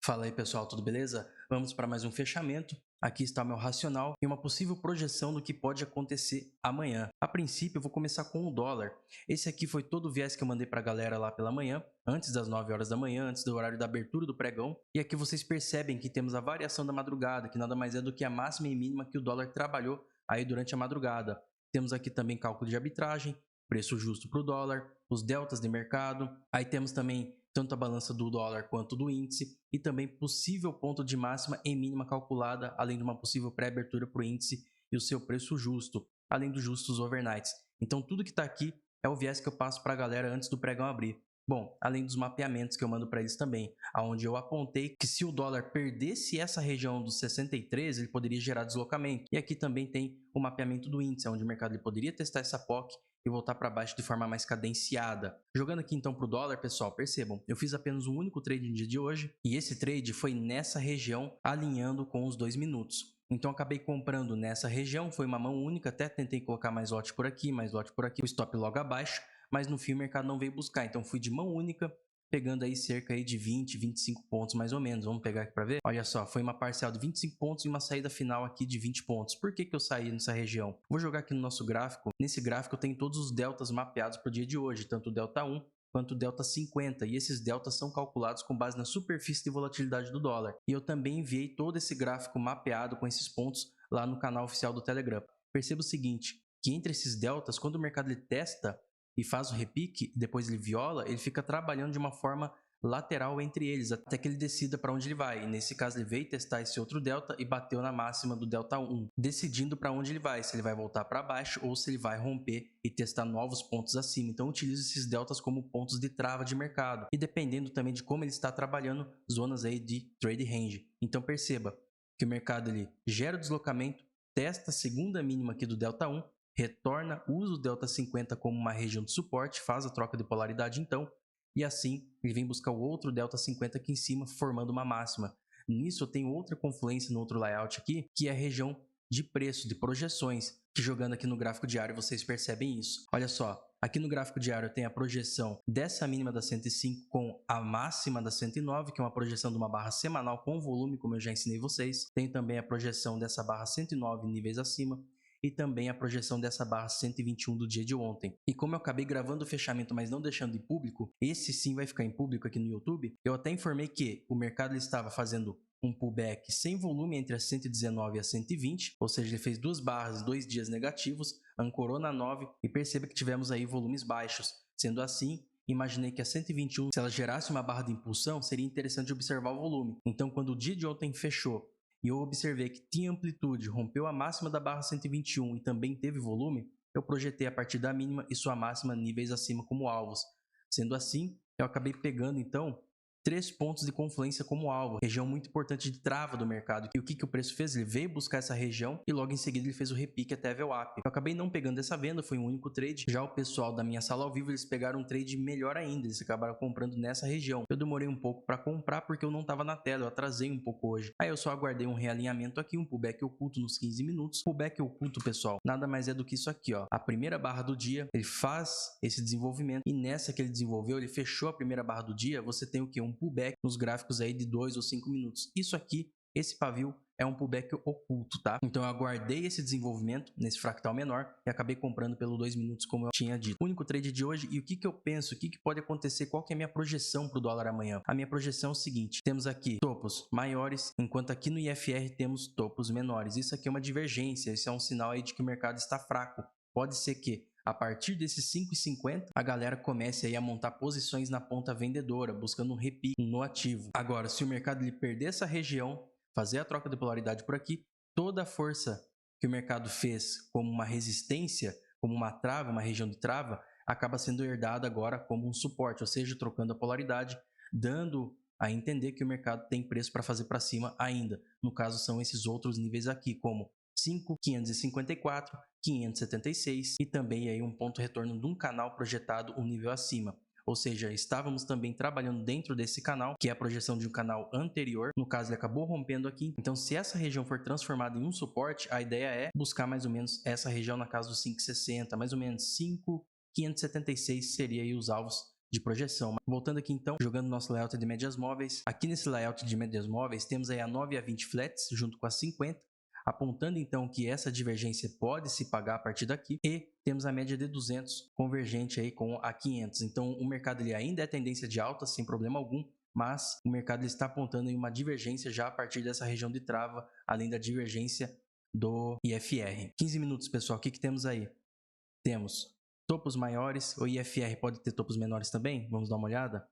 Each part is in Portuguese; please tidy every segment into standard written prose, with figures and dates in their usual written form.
Fala aí pessoal, tudo beleza? Vamos para mais um fechamento. Aqui está o meu racional e uma possível projeção do que pode acontecer amanhã. A princípio eu vou começar com o dólar. Esse aqui foi todo o viés que eu mandei para a galera lá pela manhã, antes das 9 horas da manhã, antes do horário da abertura do pregão. E aqui vocês percebem que temos a variação da madrugada, que nada mais é do que a máxima e mínima que o dólar trabalhou aí durante a madrugada. Temos aqui também cálculo de arbitragem, preço justo para o dólar, os deltas de mercado. Aí temos também tanto a balança do dólar quanto do índice e também possível ponto de máxima e mínima calculada, além de uma possível pré-abertura para o índice e o seu preço justo, além dos justos overnights. Então tudo que está aqui é o viés que eu passo para a galera antes do pregão abrir. Bom, além dos mapeamentos que eu mando para eles também, aonde eu apontei que se o dólar perdesse essa região dos 63, ele poderia gerar deslocamento. E aqui também tem o mapeamento do índice, onde o mercado ele poderia testar essa POC e voltar para baixo de forma mais cadenciada. Jogando aqui então para o dólar, pessoal, percebam, eu fiz apenas um único trade no dia de hoje e esse trade foi nessa região alinhando com os 2 minutos. Então acabei comprando nessa região, foi uma mão única, até tentei colocar mais lote por aqui, o stop logo abaixo, mas no fim o mercado não veio buscar, então fui de mão única, pegando aí cerca aí de 20, 25 pontos mais ou menos. Vamos pegar aqui para ver? Olha só, foi uma parcial de 25 pontos e uma saída final aqui de 20 pontos. Por que eu saí nessa região? Vou jogar aqui no nosso gráfico. Nesse gráfico eu tenho todos os deltas mapeados para o dia de hoje, tanto o delta 1 quanto o delta 50, e esses deltas são calculados com base na superfície de volatilidade do dólar. E eu também enviei todo esse gráfico mapeado com esses pontos lá no canal oficial do Telegram. Perceba o seguinte, que entre esses deltas, quando o mercado ele testa e faz o repique, depois ele viola, ele fica trabalhando de uma forma lateral entre eles, até que ele decida para onde ele vai. E nesse caso ele veio testar esse outro delta e bateu na máxima do delta 1, decidindo para onde ele vai, se ele vai voltar para baixo ou se ele vai romper e testar novos pontos acima. Então utilizo esses deltas como pontos de trava de mercado e dependendo também de como ele está trabalhando, zonas aí de trade range. Então perceba que o mercado ele gera o deslocamento, testa a segunda mínima aqui do delta 1, retorna, usa o delta 50 como uma região de suporte, faz a troca de polaridade então, e assim ele vem buscar o outro delta 50 aqui em cima, formando uma máxima. Nisso eu tenho outra confluência no outro layout aqui, que é a região de preço, de projeções, que jogando aqui no gráfico diário vocês percebem isso. Olha só, aqui no gráfico diário eu tenho a projeção dessa mínima da 105 com a máxima da 109, que é uma projeção de uma barra semanal com volume, como eu já ensinei vocês. Tem também a projeção dessa barra 109 níveis acima, e também a projeção dessa barra 121 do dia de ontem. E como eu acabei gravando o fechamento, mas não deixando em público, esse sim vai ficar em público aqui no YouTube, eu até informei que o mercado estava fazendo um pullback sem volume entre a 119 e a 120, ou seja, ele fez 2 barras, 2 dias negativos, ancorou na 9 e perceba que tivemos aí volumes baixos. Sendo assim, imaginei que a 121, se ela gerasse uma barra de impulsão, seria interessante observar o volume. Então, quando o dia de ontem fechou e eu observei que tinha amplitude, rompeu a máxima da barra 121 e também teve volume, eu projetei a partir da mínima e sua máxima níveis acima como alvos. Sendo assim, eu acabei pegando então 3 pontos de confluência como alvo, região muito importante de trava do mercado. E o que o preço fez? Ele veio buscar essa região e logo em seguida ele fez o repique até VWAP. Eu acabei não pegando essa venda, foi um único trade. Já o pessoal da minha sala ao vivo, eles pegaram um trade melhor ainda, eles acabaram comprando nessa região. Eu demorei um pouco para comprar porque eu não estava na tela, eu atrasei um pouco hoje. Aí eu só aguardei um realinhamento aqui, um pullback oculto nos 15 minutos. Pullback oculto, pessoal, nada mais é do que isso aqui, ó. A primeira barra do dia, ele faz esse desenvolvimento e nessa que ele desenvolveu, ele fechou a primeira barra do dia, você tem o que? Um pullback nos gráficos aí de 2 ou 5 minutos. Isso aqui, esse pavio, é um pullback oculto, tá? Então eu aguardei esse desenvolvimento nesse fractal menor e acabei comprando pelo 2 minutos, como eu tinha dito. O único trade de hoje, e o que eu penso, o que pode acontecer, qual que é a minha projeção para o dólar amanhã? A minha projeção é o seguinte, temos aqui topos maiores, enquanto aqui no IFR temos topos menores. Isso aqui é uma divergência, isso é um sinal aí de que o mercado está fraco. Pode ser que a partir desses 5,50, a galera comece aí a montar posições na ponta vendedora, buscando um repique no ativo. Agora, se o mercado ele perder essa região, fazer a troca de polaridade por aqui, toda a força que o mercado fez como uma resistência, como uma trava, uma região de trava, acaba sendo herdada agora como um suporte, ou seja, trocando a polaridade, dando a entender que o mercado tem preço para fazer para cima ainda. No caso, são esses outros níveis aqui, como 5.554, 576 e também aí um ponto retorno de um canal projetado um nível acima. Ou seja, estávamos também trabalhando dentro desse canal, que é a projeção de um canal anterior. No caso, ele acabou rompendo aqui. Então, se essa região for transformada em um suporte, a ideia é buscar mais ou menos essa região na casa dos 5,60, mais ou menos 5.576 seria aí os alvos de projeção. Voltando aqui então, jogando nosso layout de médias móveis, aqui nesse layout de médias móveis temos aí a 9 e a 20 flats junto com a 50, apontando então que essa divergência pode se pagar a partir daqui, e temos a média de 200 convergente aí com a 500. Então o mercado ele ainda é tendência de alta sem problema algum, mas o mercado ele está apontando em uma divergência já a partir dessa região de trava, além da divergência do IFR. 15 minutos, pessoal, o que temos aí? Temos topos maiores, o IFR pode ter topos menores também, vamos dar uma olhada.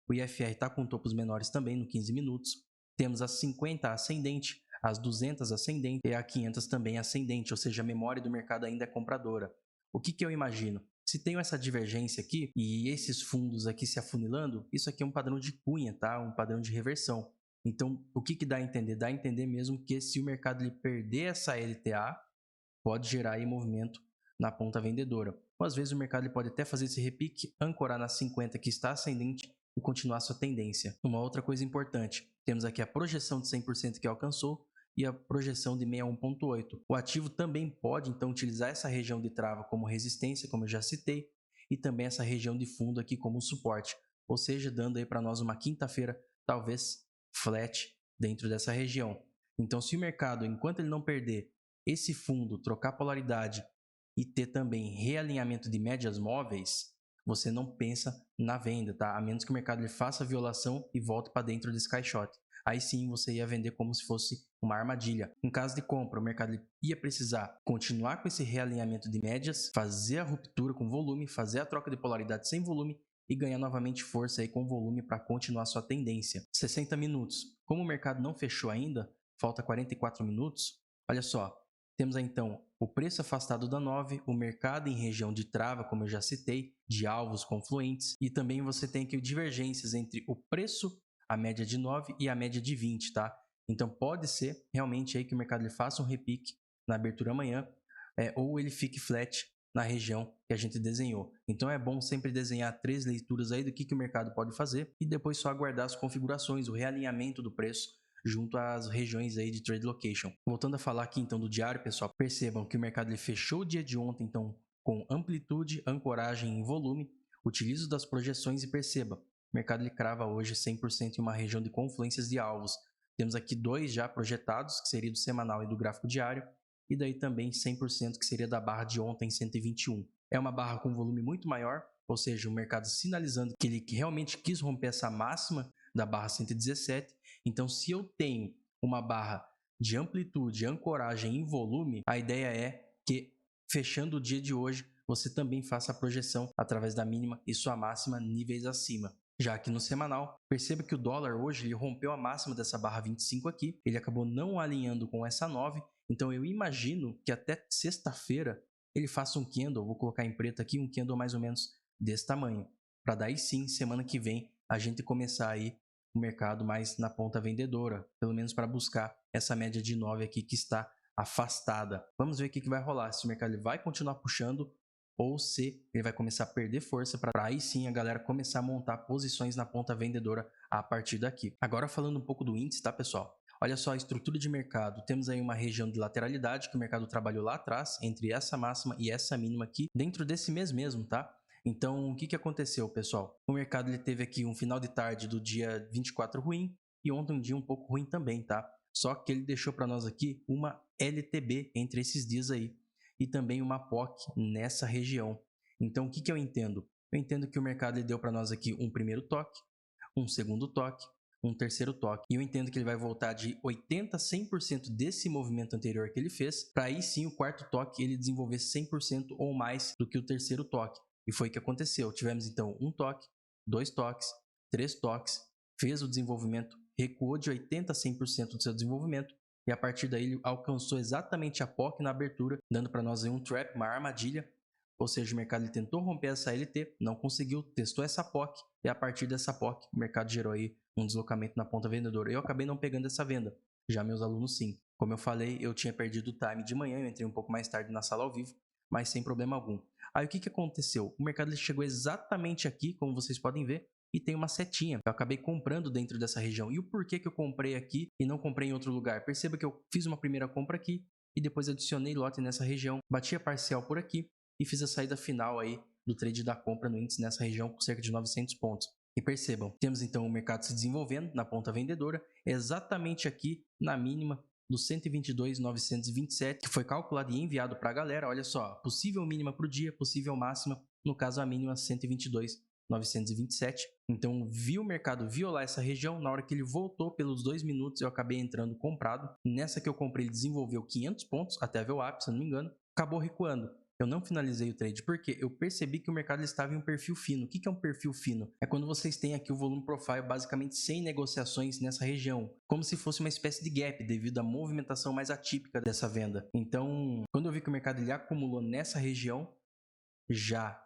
O IFR está com topos menores também no 15 minutos. Temos as 50 ascendente, as 200 ascendente e a 500 também ascendente, ou seja, a memória do mercado ainda é compradora. O que eu imagino? Se tenho essa divergência aqui e esses fundos aqui se afunilando, isso aqui é um padrão de cunha, tá? Um padrão de reversão. Então, o que dá a entender? Dá a entender mesmo que se o mercado ele perder essa LTA, pode gerar aí movimento na ponta vendedora. Ou às vezes o mercado ele pode até fazer esse repique, ancorar na 50 que está ascendente e continuar sua tendência. Uma outra coisa importante, temos aqui a projeção de 100% que alcançou e a projeção de 61.8. O ativo também pode então utilizar essa região de trava como resistência, como eu já citei, e também essa região de fundo aqui como suporte, ou seja, dando aí para nós uma quinta-feira talvez flat dentro dessa região. Então, se o mercado, enquanto ele não perder esse fundo, trocar polaridade e ter também realinhamento de médias móveis, você não pensa na venda, tá? A menos que o mercado ele faça a violação e volte para dentro desse caixote. Aí sim você ia vender como se fosse uma armadilha. Em caso de compra, o mercado ia precisar continuar com esse realinhamento de médias, fazer a ruptura com volume, fazer a troca de polaridade sem volume e ganhar novamente força aí com volume para continuar sua tendência. 60 minutos. Como o mercado não fechou ainda, falta 44 minutos, olha só, temos aí então o preço afastado da 9, o mercado em região de trava, como eu já citei, de alvos confluentes, e também você tem aqui divergências entre o preço, a média de 9 e a média de 20, tá? Então pode ser realmente aí que o mercado ele faça um repique na abertura amanhã, ou ele fique flat na região que a gente desenhou. Então é bom sempre desenhar 3 leituras aí do que o mercado pode fazer e depois só aguardar as configurações, o realinhamento do preço junto às regiões aí de trade location. Voltando a falar aqui então do diário, pessoal, percebam que o mercado ele fechou o dia de ontem então com amplitude, ancoragem e volume, utilizo das projeções e perceba, o mercado ele crava hoje 100% em uma região de confluências de alvos. Temos aqui 2 já projetados, que seria do semanal e do gráfico diário, e daí também 100% que seria da barra de ontem, 121. É uma barra com volume muito maior, ou seja, o mercado sinalizando que ele realmente quis romper essa máxima da barra 117. Então, se eu tenho uma barra de amplitude, ancoragem e volume, a ideia é que, fechando o dia de hoje, você também faça a projeção através da mínima e sua máxima níveis acima. Já que no semanal, perceba que o dólar hoje ele rompeu a máxima dessa barra 25 aqui, ele acabou não alinhando com essa 9, então eu imagino que até sexta-feira ele faça um candle, vou colocar em preto aqui, um candle mais ou menos desse tamanho, para daí sim, semana que vem, a gente começar aí o mercado mais na ponta vendedora, pelo menos para buscar essa média de 9 aqui que está afastada. Vamos ver o que vai rolar, se o mercado ele vai continuar puxando ou se ele vai começar a perder força para aí sim a galera começar a montar posições na ponta vendedora a partir daqui. Agora falando um pouco do índice, tá pessoal? Olha só a estrutura de mercado, temos aí uma região de lateralidade que o mercado trabalhou lá atrás, entre essa máxima e essa mínima aqui, dentro desse mês mesmo, tá? Então, o que aconteceu, pessoal? O mercado ele teve aqui um final de tarde do dia 24 ruim e ontem um dia um pouco ruim também, tá? Só que ele deixou para nós aqui uma LTB entre esses dias aí e também uma POC nessa região. Então, o que eu entendo? Eu entendo que o mercado ele deu para nós aqui um primeiro toque, um segundo toque, um terceiro toque. E eu entendo que ele vai voltar de 80% a 100% desse movimento anterior que ele fez, para aí sim o quarto toque ele desenvolver 100% ou mais do que o terceiro toque. E foi o que aconteceu. Tivemos então um toque, 2 toques, 3 toques, fez o desenvolvimento, recuou de 80% a 100% do seu desenvolvimento, e a partir daí ele alcançou exatamente a POC na abertura, dando para nós aí um trap, uma armadilha. Ou seja, o mercado ele tentou romper essa LT, não conseguiu, testou essa POC, e a partir dessa POC o mercado gerou aí um deslocamento na ponta vendedora. Eu acabei não pegando essa venda, já meus alunos sim. Como eu falei, eu tinha perdido o time de manhã, eu entrei um pouco mais tarde na sala ao vivo, mas sem problema algum. Aí o que aconteceu? O mercado ele chegou exatamente aqui, como vocês podem ver, e tem uma setinha. Eu acabei comprando dentro dessa região. E o porquê que eu comprei aqui e não comprei em outro lugar? Perceba que eu fiz uma primeira compra aqui e depois adicionei lote nessa região, bati a parcial por aqui e fiz a saída final aí do trade da compra no índice nessa região por cerca de 900 pontos. E percebam, temos então o mercado se desenvolvendo na ponta vendedora, exatamente aqui na mínima do 122.927, que foi calculado e enviado para a galera. Olha só, possível mínima para o dia, possível máxima, no caso a mínima 122.927. Então vi o mercado violar essa região. Na hora que ele voltou pelos 2 minutos, eu acabei entrando comprado. Nessa que eu comprei, ele desenvolveu 500 pontos até ver o ápice, se não me engano, acabou recuando. Eu não finalizei o trade porque eu percebi que o mercado estava em um perfil fino. O que é um perfil fino? É quando vocês têm aqui o volume profile basicamente sem negociações nessa região, como se fosse uma espécie de gap devido à movimentação mais atípica dessa venda. Então, quando eu vi que o mercado ele acumulou nessa região, já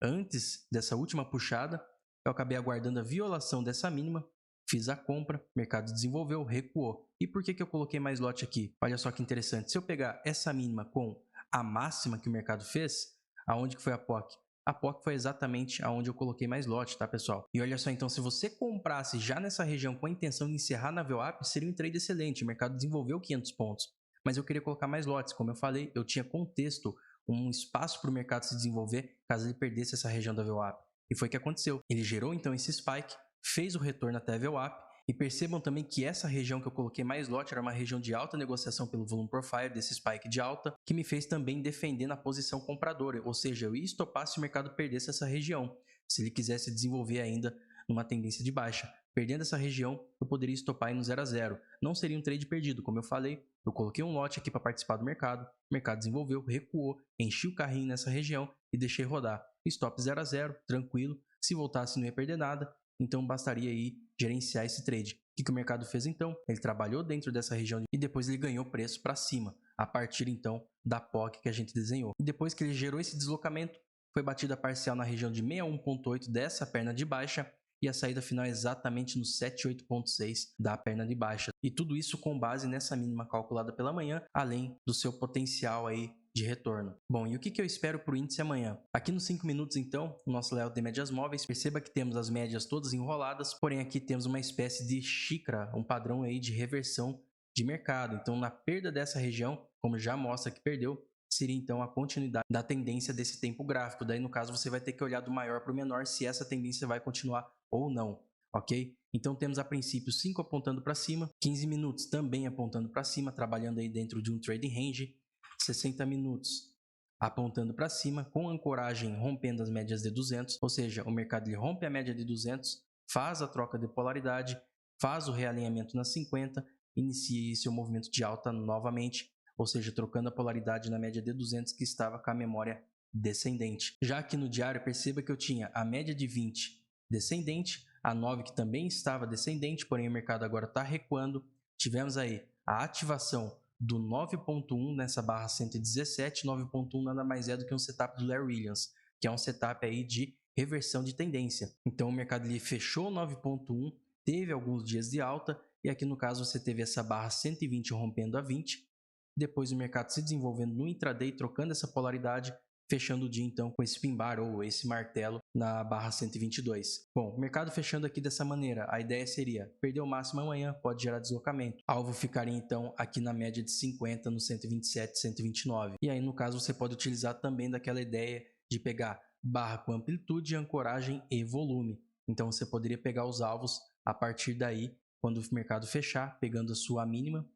antes dessa última puxada, eu acabei aguardando a violação dessa mínima, fiz a compra, mercado desenvolveu, recuou. E por que eu coloquei mais lote aqui? Olha só que interessante, se eu pegar essa mínima com a máxima que o mercado fez, aonde que foi a POC? A POC foi exatamente aonde eu coloquei mais lote, tá, pessoal? E olha só, então, se você comprasse já nessa região com a intenção de encerrar na VWAP, seria um trade excelente, o mercado desenvolveu 500 pontos. Mas eu queria colocar mais lotes, como eu falei, eu tinha contexto, um espaço para o mercado se desenvolver caso ele perdesse essa região da VWAP. E foi o que aconteceu. Ele gerou então esse spike, fez o retorno até a VWAP, e percebam também que essa região que eu coloquei mais lote era uma região de alta negociação pelo volume profile desse spike de alta, que me fez também defender na posição compradora, ou seja, eu ia estopar se o mercado perdesse essa região, se ele quisesse desenvolver ainda numa tendência de baixa. Perdendo essa região, eu poderia estopar aí no 0 a 0. Não seria um trade perdido, como eu falei, eu coloquei um lote aqui para participar do mercado, o mercado desenvolveu, recuou, enchi o carrinho nessa região e deixei rodar. Stop 0 a 0, tranquilo, se voltasse não ia perder nada, então bastaria aí gerenciar esse trade. O que o mercado fez então? Ele trabalhou dentro dessa região e depois ele ganhou preço para cima, a partir então da POC que a gente desenhou. E depois que ele gerou esse deslocamento, foi batida parcial na região de 61.8 dessa perna de baixa e a saída final é exatamente no 78.6 da perna de baixa. E tudo isso com base nessa mínima calculada pela manhã, além do seu potencial aí de retorno. Bom, e o que eu espero para o índice amanhã? Aqui nos 5 minutos, então, o nosso layout de médias móveis, perceba que temos as médias todas enroladas, porém aqui temos uma espécie de xícara, um padrão aí de reversão de mercado. Então, na perda dessa região, como já mostra que perdeu, seria então a continuidade da tendência desse tempo gráfico. Daí, no caso, você vai ter que olhar do maior para o menor se essa tendência vai continuar ou não, ok? Então, temos a princípio 5 apontando para cima, 15 minutos também apontando para cima, trabalhando aí dentro de um trading range, 60 minutos apontando para cima, com ancoragem rompendo as médias de 200, ou seja, o mercado ele rompe a média de 200, faz a troca de polaridade, faz o realinhamento nas 50, inicia seu movimento de alta novamente, ou seja, trocando a polaridade na média de 200 que estava com a memória descendente. Já aqui no diário, perceba que eu tinha a média de 20 descendente, a 9 que também estava descendente, porém o mercado agora está recuando. Tivemos aí a ativação do 9.1 nessa barra 117, 9.1 nada mais é do que um setup do Larry Williams, que é um setup aí de reversão de tendência. Então o mercado ali fechou 9.1, teve alguns dias de alta, e aqui no caso você teve essa barra 120 rompendo a 20, depois o mercado se desenvolvendo no intraday, trocando essa polaridade, fechando o dia então com esse pin bar ou esse martelo na barra 122. Bom, o mercado fechando aqui dessa maneira, a ideia seria perder o máximo amanhã, pode gerar deslocamento. Alvo ficaria então aqui na média de 50 no 127, 129. E aí no caso você pode utilizar também daquela ideia de pegar barra com amplitude, ancoragem e volume. Então você poderia pegar os alvos a partir daí, quando o mercado fechar, pegando a sua mínima,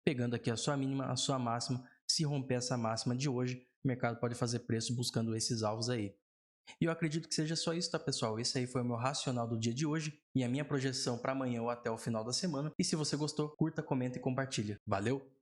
pegando aqui a sua mínima, a sua máxima. Se romper essa máxima de hoje, o mercado pode fazer preço buscando esses alvos aí. E eu acredito que seja só isso, tá, pessoal? Esse aí foi o meu racional do dia de hoje e a minha projeção para amanhã ou até o final da semana. E se você gostou, curta, comenta e compartilha. Valeu!